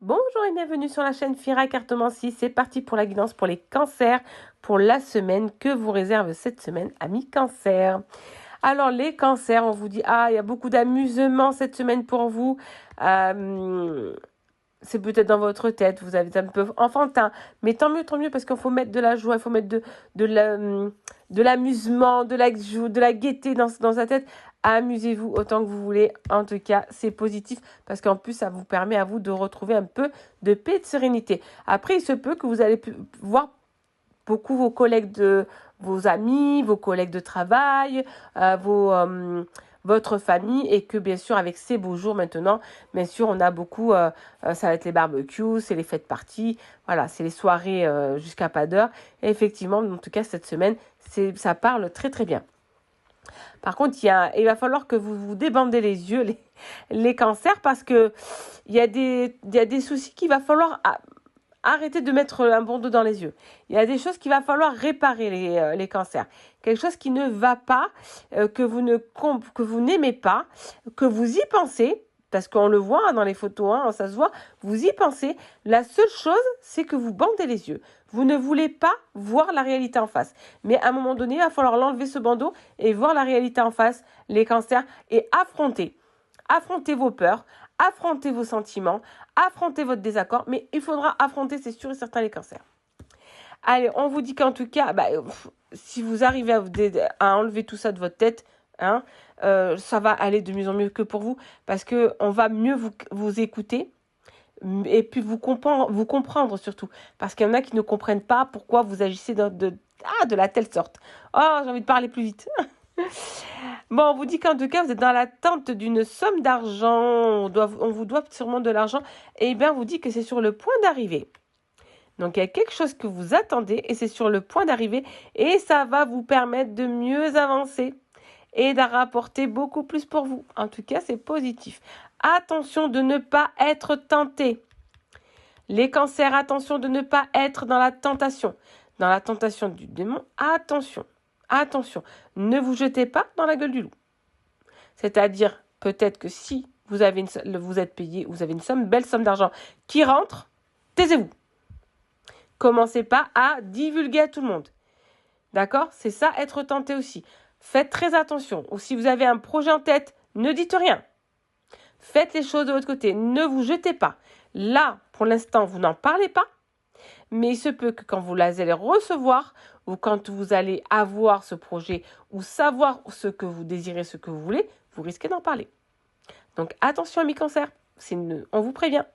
Bonjour et bienvenue sur la chaîne Fira Cartomancie. C'est parti pour la guidance pour les cancers pour la semaine que vous réserve cette semaine, amis cancers. Alors les cancers, on vous dit, il y a beaucoup d'amusement cette semaine pour vous. C'est peut-être dans votre tête, vous avez un peu enfantin, mais tant mieux parce qu'il faut mettre de la joie, il faut mettre de l'amusement, de la gaieté dans sa tête. Amusez-vous autant que vous voulez. En tout cas, c'est positif parce qu'en plus, ça vous permet à vous de retrouver un peu de paix et de sérénité. Après, il se peut que vous allez voir beaucoup vos amis, vos collègues de travail, votre famille, et que bien sûr avec ces beaux jours maintenant, bien sûr on a beaucoup, ça va être les barbecues, c'est les fêtes parties, voilà, c'est les soirées jusqu'à pas d'heure. Et effectivement, en tout cas cette semaine, ça parle très très bien. Par contre, il va falloir que vous vous débandez les yeux, les cancers, parce que il y a des soucis qu'il va falloir arrêter de mettre un bandeau dans les yeux. Il y a des choses qu'il va falloir réparer, les cancers. Quelque chose qui ne va pas, que vous n'aimez pas, que vous y pensez, parce qu'on le voit dans les photos, ça se voit, vous y pensez. La seule chose, c'est que vous bandez les yeux. Vous ne voulez pas voir la réalité en face. Mais à un moment donné, il va falloir l'enlever ce bandeau et voir la réalité en face, les cancers, et affronter. Affrontez vos peurs, affrontez vos sentiments, affrontez votre désaccord, mais il faudra affronter, c'est sûr et certain, les cancers. Allez, on vous dit qu'en tout cas, si vous arrivez à enlever tout ça de votre tête, ça va aller de mieux en mieux que pour vous, parce qu'on va mieux vous écouter, et puis vous comprendre surtout, parce qu'il y en a qui ne comprennent pas pourquoi vous agissez de la telle sorte. Oh, j'ai envie de parler plus vite. Bon, on vous dit qu'en tout cas, vous êtes dans l'attente d'une somme d'argent, on vous doit sûrement de l'argent, et bien, on vous dit que c'est sur le point d'arriver. Donc, il y a quelque chose que vous attendez, et c'est sur le point d'arriver, et ça va vous permettre de mieux avancer, et d'en rapporter beaucoup plus pour vous. En tout cas, c'est positif. Attention de ne pas être tenté. Les cancers, attention de ne pas être dans la tentation. Dans la tentation du démon, attention. Attention, ne vous jetez pas dans la gueule du loup. C'est-à-dire, peut-être que si vous êtes payé, vous avez une belle somme d'argent qui rentre, taisez-vous. Commencez pas à divulguer à tout le monde. D'accord? C'est ça, être tenté aussi. Faites très attention. Ou si vous avez un projet en tête, ne dites rien. Faites les choses de votre côté. Ne vous jetez pas. Là, pour l'instant, vous n'en parlez pas. Mais il se peut que quand vous allez recevoir, ou quand vous allez avoir ce projet, ou savoir ce que vous désirez, ce que vous voulez, vous risquez d'en parler. Donc attention, amis cancers, on vous prévient.